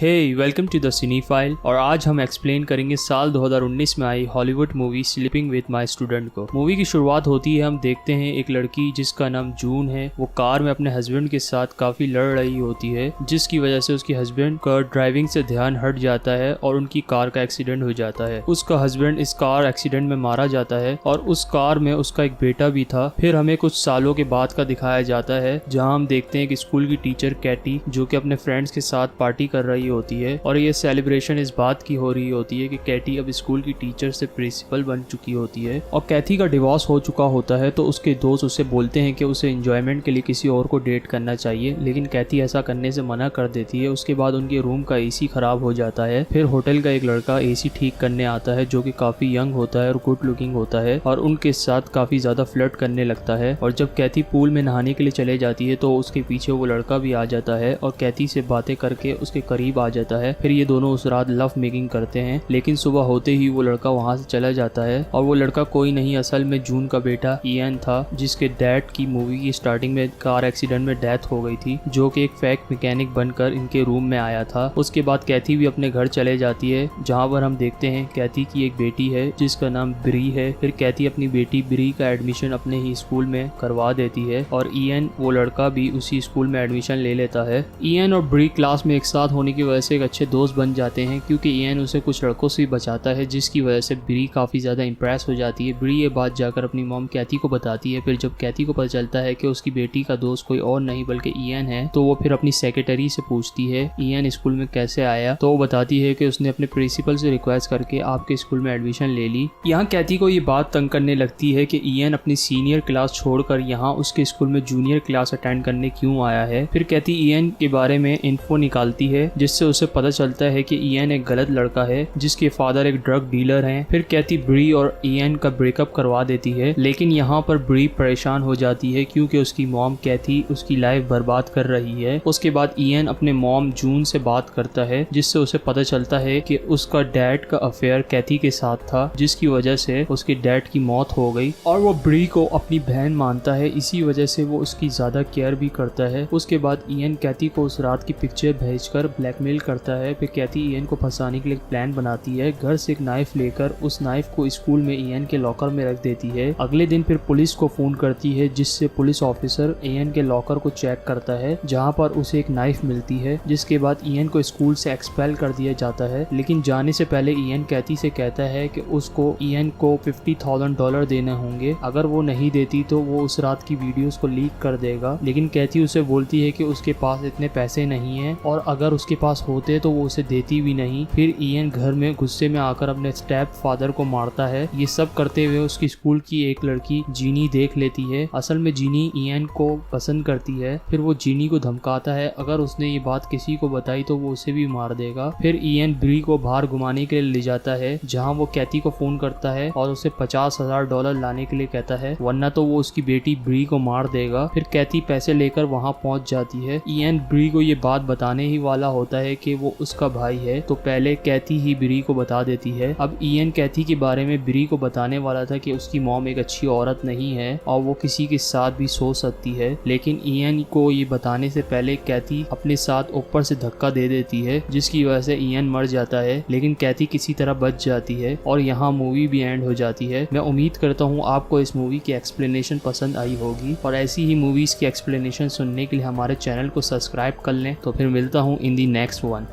Hey welcome to the cinephile. और आज हम एक्सप्लेन करेंगे साल 2019 में आई Hollywood movie sleeping with my student को। मूवी की शुरुआत होती है, हम देखते हैं एक लड़की जिसका नाम जून है, वो कार में अपने हस्बैंड के साथ काफी लड़ रही होती है, जिसकी वजह से उसकी हस्बैंड का ड्राइविंग से ध्यान हट जाता है और उनकी कार का एक्सीडेंट हो जाता है। उसका हस्बैंड इस कार एक्सीडेंट में मारा जाता है और उस कार में उसका एक बेटा भी था। फिर हमें कुछ सालों के बाद का दिखाया जाता है, जहाँ हम देखते हैं कि स्कूल की टीचर कैटी जो कि अपने फ्रेंड्स के साथ पार्टी कर रही होती है और ये सेलिब्रेशन इस बात की हो रही होती है कि कैटी अब स्कूल की टीचर से प्रिंसिपल बन चुकी होती है और कैथी का डिवोर्स हो चुका होता है। तो उसके दोस्त उसे बोलते हैं कि उसे एंजॉयमेंट के लिए किसी और को डेट करना चाहिए, लेकिन कैथी ऐसा करने से मना कर देती है। उसके बाद उनके रूम का एसी खराब हो जाता है। फिर होटल का एक लड़का एसी ठीक करने आता है जो कि काफी यंग होता है और गुड लुकिंग होता है और उनके साथ काफी ज्यादा फ्लर्ट करने लगता है। और जब कैथी पूल में नहाने के लिए चले जाती है तो उसके पीछे वो लड़का भी आ जाता है और कैथी से बातें करके उसके करीब आ जाता है। फिर ये दोनों उस रात लव मेकिंग करते हैं, लेकिन सुबह होते ही वो लड़का वहाँ से चला जाता है और वो लड़का कोई नहीं, असल में जून का बेटा इयन था, जिसके डैड की मूवी की स्टार्टिंग में कार एक्सीडेंट में डेथ हो गई थी, जो कि एक फेक मैकेनिक बनकर इनके रूम में आया था। उसके बाद कैथी भी अपने घर चले जाती है, जहाँ पर हम देखते हैं कैथी की एक बेटी है जिसका नाम ब्री है। फिर कैथी अपनी बेटी ब्री का एडमिशन अपने ही स्कूल में करवा देती है और इयन वो लड़का भी उसी स्कूल में एडमिशन ले लेता है। इयन और ब्री क्लास में एक साथ होने की वजह से एक अच्छे दोस्त बन जाते हैं, क्योंकि इयन उसे कुछ लड़कों से बचाता है, जिसकी वजह से ब्री काफी ज्यादा इंप्रेस हो जाती है। ब्री ये बात जाकर अपनी मॉम कैथी को बताती है। फिर जब कैथी को पता चलता है कि उसकी बेटी का दोस्त कोई और नहीं बल्कि इयन है, तो वो फिर अपनी सेक्रेटरी से पूछती है इयन स्कूल में कैसे आया। तो वो बताती है कि उसने अपने प्रिंसिपल से रिक्वेस्ट करके आपके स्कूल में एडमिशन ले ली। यहाँ कैथी को ये बात तंग करने लगती है कि इयन अपनी सीनियर क्लास छोड़कर यहाँ उसके स्कूल में जूनियर क्लास अटेंड करने क्यों आया है। फिर कैथी इयन के बारे में इन्फो निकालती है, जिससे उसे पता चलता है कि इयन एक गलत लड़का है जिसके फादर एक ड्रग डीलर हैं। फिर कैथी ब्री और इयन का ब्रेकअप करवा देती है, लेकिन यहाँ पर ब्री परेशान हो जाती है क्योंकि उसकी मॉम कैथी उसकी लाइफ बर्बाद कर रही है। उसके बाद इयन अपने मॉम जून से बात करता है, जिससे उसे पता चलता है कि उसका डैड का अफेयर कैथी के साथ था, जिसकी वजह से उसके डैड की मौत हो गई और वो ब्री को अपनी बहन मानता है। इसी वजह से वो उसकी ज्यादा केयर भी करता है। उसके बाद इयन कैथी को उस रात की पिक्चर भेजकर ब्लैकमेल करता है। फिर कैथी इयन को फंसाने के लिए एक प्लान बनाती है। घर से एक नाइफ लेकर उस नाइफ को स्कूल में इयन के लॉकर में रख देती है। अगले दिन फिर पुलिस को फोन करती है, जिससे पुलिस ऑफिसर इयन के लॉकर को चेक करता है, जहां पर उसे एक नाइफ मिलती है। जिसके बाद इयन को स्कूल से एक्सपेल कर दिया जाता है, लेकिन जाने से पहले इयन कैथी से कहता है कि उसको इयन को $50,000 देने होंगे। अगर वो नहीं देती तो वो उस रात की वीडियोस को लीक कर देगा, लेकिन कैथी उसे बोलती है कि उसके पास इतने पैसे नहीं है और अगर उसके पास होते तो वो उसे देती भी नहीं। फिर इयन घर में गुस्से में आकर अपने स्टेप फादर को मारता है। ये सब करते हुए उसकी स्कूल की एक लड़की जीनी देख लेती है। असल में जीनी इयन को पसंद करती है। फिर वो जीनी को धमकाता है, अगर उसने ये बात किसी को बताई तो वो उसे भी मार देगा। फिर इयन ब्री को बाहर घुमाने के लिए ले जाता है, जहाँ वो कैथी को फोन करता है और उसे $50,000 लाने के लिए कहता है, वरना तो वो उसकी बेटी ब्री को मार देगा। फिर कैथी पैसे लेकर वहाँ पहुँच जाती है। इयन ब्री को ये बात बताने ही वाला होता है कि वो उसका भाई है, तो पहले कैथी ही ब्री को बता देती है। अब इयन कैथी के बारे में ब्री को बताने वाला था कि उसकी मॉम एक अच्छी औरत नहीं है और वो किसी के साथ भी सो सकती है, लेकिन इयन को ये बताने से पहले कैथी अपने साथ ऊपर से धक्का दे देती है, जिसकी वजह से इयन मर जाता है, लेकिन कैथी किसी तरह बच जाती है और यहाँ मूवी भी एंड हो जाती है। मैं उम्मीद करता हूँ आपको इस मूवी की एक्सप्लेनेशन पसंद आई होगी और ऐसी ही मूवीज की एक्सप्लेनेशन सुनने के लिए हमारे चैनल को सब्सक्राइब कर लें। तो फिर मिलता हूँ इन दी नेक्स्ट वन।